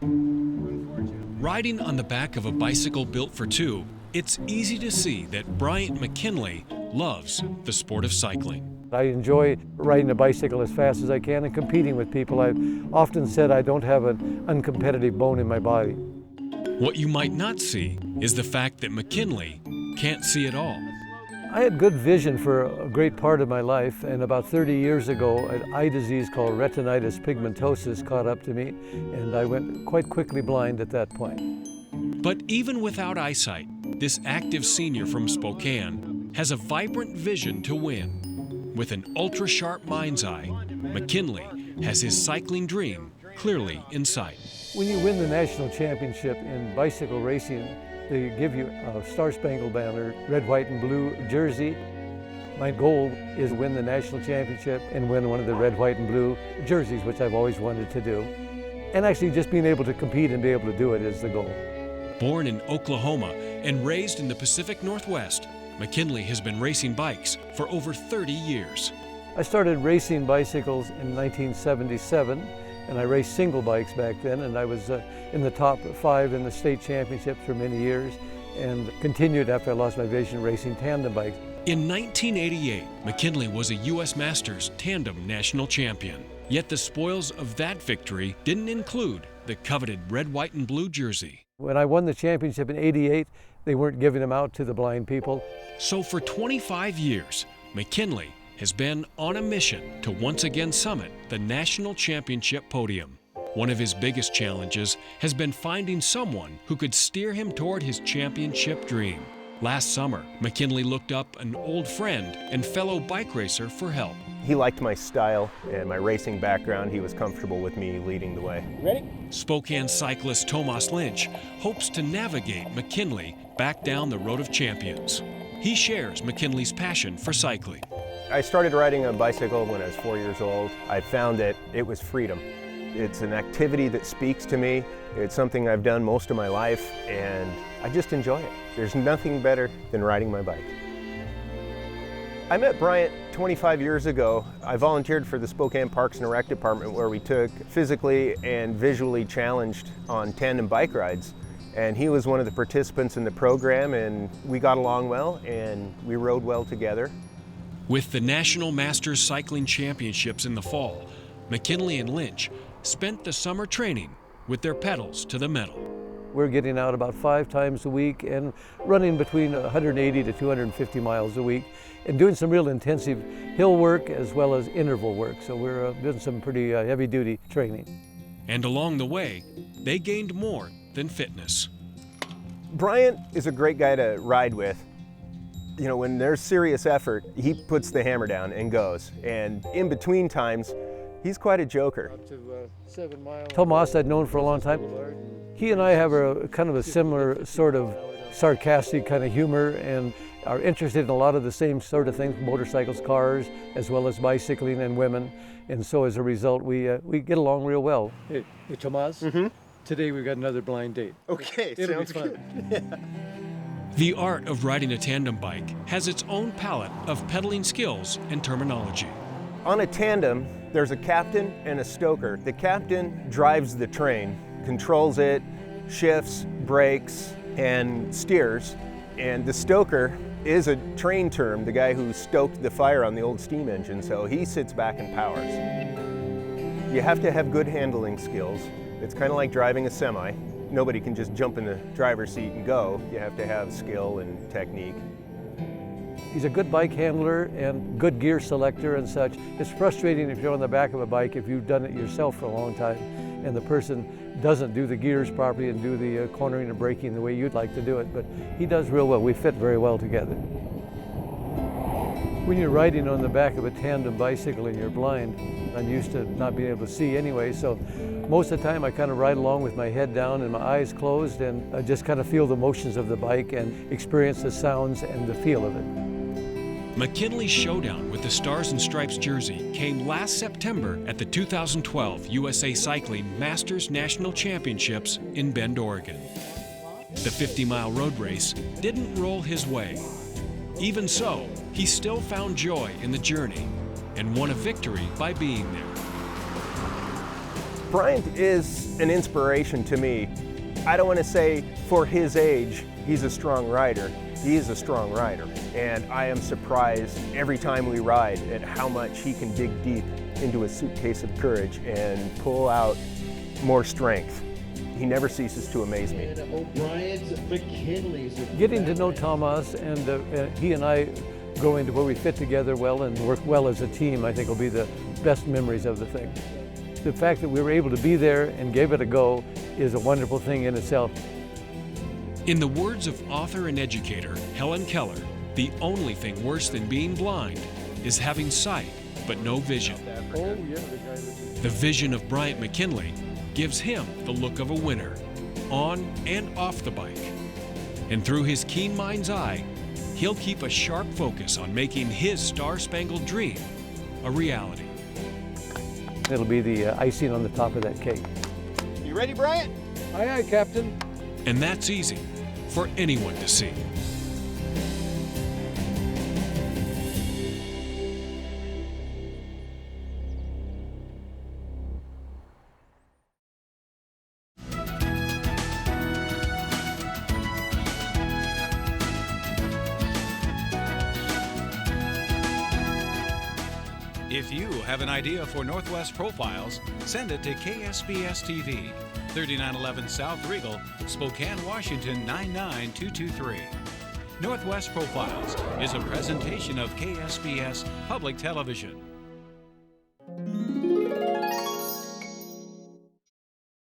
Riding on the back of a bicycle built for two, it's easy to see that Bryant McKinley loves the sport of cycling. I enjoy riding a bicycle as fast as I can and competing with people. I've often said I don't have an uncompetitive bone in my body. What you might not see is the fact that McKinley can't see at all. I had good vision for a great part of my life, and about 30 years ago, an eye disease called retinitis pigmentosus caught up to me, and I went quite quickly blind at that point. But even without eyesight, this active senior from Spokane has a vibrant vision to win. With an ultra-sharp mind's eye, McKinley has his cycling dream clearly in sight. When you win the national championship in bicycle racing, they give you a Star-Spangled Banner, red, white, and blue jersey. My goal is to win the national championship and win one of the red, white, and blue jerseys, which I've always wanted to do. And actually just being able to compete and be able to do it is the goal. Born in Oklahoma and raised in the Pacific Northwest, McKinley has been racing bikes for over 30 years. I started racing bicycles in 1977, and I raced single bikes back then, and I was in the top 5 in the state championships for many years, and continued after I lost my vision racing tandem bikes. In 1988, McKinley was a U.S. Masters Tandem national champion. Yet the spoils of that victory didn't include the coveted red, white, and blue jersey. When I won the championship in '88, they weren't giving them out to the blind people. So for 25 years, McKinley has been on a mission to once again summit the national championship podium. One of his biggest challenges has been finding someone who could steer him toward his championship dream. Last summer, McKinley looked up an old friend and fellow bike racer for help. He liked my style and my racing background. He was comfortable with me leading the way. Ready? Spokane cyclist Tomas Lynch hopes to navigate McKinley back down the road of champions. He shares McKinley's passion for cycling. I started riding a bicycle when I was 4 years old. I found that it was freedom. It's an activity that speaks to me. It's something I've done most of my life, and I just enjoy it. There's nothing better than riding my bike. I met Bryant 25 years ago. I volunteered for the Spokane Parks and Rec Department, where we took physically and visually challenged on tandem bike rides. And he was one of the participants in the program, and we got along well, and we rode well together. With the National Masters Cycling Championships in the fall, McKinley and Lynch spent the summer training with their pedals to the metal. We're getting out about 5 times a week and running between 180 to 250 miles a week and doing some real intensive hill work as well as interval work. So we're doing some pretty heavy-duty training. And along the way, they gained more than fitness. Bryant is a great guy to ride with. You know, when there's serious effort, he puts the hammer down and goes. And in between times, he's quite a joker. Up to 7 miles. Tomas I'd known for a long time. He and I have a kind of a similar sort of sarcastic kind of humor and are interested in a lot of the same sort of things, motorcycles, cars, as well as bicycling and women. And so as a result, we get along real well. Hey Tomas, today we've got another blind date. Okay, It'll sounds be fun. good. The art of riding a tandem bike has its own palette of pedaling skills and terminology. On a tandem, there's a captain and a stoker. The captain drives the train, controls it, shifts, brakes, and steers. And the stoker is a train term, the guy who stoked the fire on the old steam engine, so he sits back and powers. You have to have good handling skills. It's kind of like driving a semi. Nobody can just jump in the driver's seat and go. You have to have skill and technique. He's a good bike handler and good gear selector and such. It's frustrating if you're on the back of a bike if you've done it yourself for a long time and the person doesn't do the gears properly and do the cornering and braking the way you'd like to do it, but he does real well. We fit very well together. When you're riding on the back of a tandem bicycle and you're blind, I'm used to not being able to see anyway, so most of the time I kind of ride along with my head down and my eyes closed, and I just kind of feel the motions of the bike and experience the sounds and the feel of it. McKinley's showdown with the Stars and Stripes jersey came last September at the 2012 USA Cycling Masters National Championships in Bend, Oregon. The 50-mile road race didn't roll his way. Even so, he still found joy in the journey and won a victory by being there. Bryant is an inspiration to me. I don't want to say for his age, he's a strong rider. He is a strong rider, and I am surprised every time we ride at how much he can dig deep into a suitcase of courage and pull out more strength. He never ceases to amaze me. Bryant McKinley. Getting to know Tomas and he and I going to where we fit together well and work well as a team, I think will be the best memories of the thing. The fact that we were able to be there and gave it a go is a wonderful thing in itself. In the words of author and educator Helen Keller, the only thing worse than being blind is having sight but no vision. The vision of Bryant McKinley gives him the look of a winner, on and off the bike. And through his keen mind's eye, he'll keep a sharp focus on making his star-spangled dream a reality. It'll be the icing on the top of that cake. You ready, Bryant? Aye, aye, Captain. And that's easy for anyone to see. If you have an idea for Northwest Profiles, send it to KSPS TV, 3911 South Regal, Spokane, Washington 99223. Northwest Profiles is a presentation of KSPS Public Television.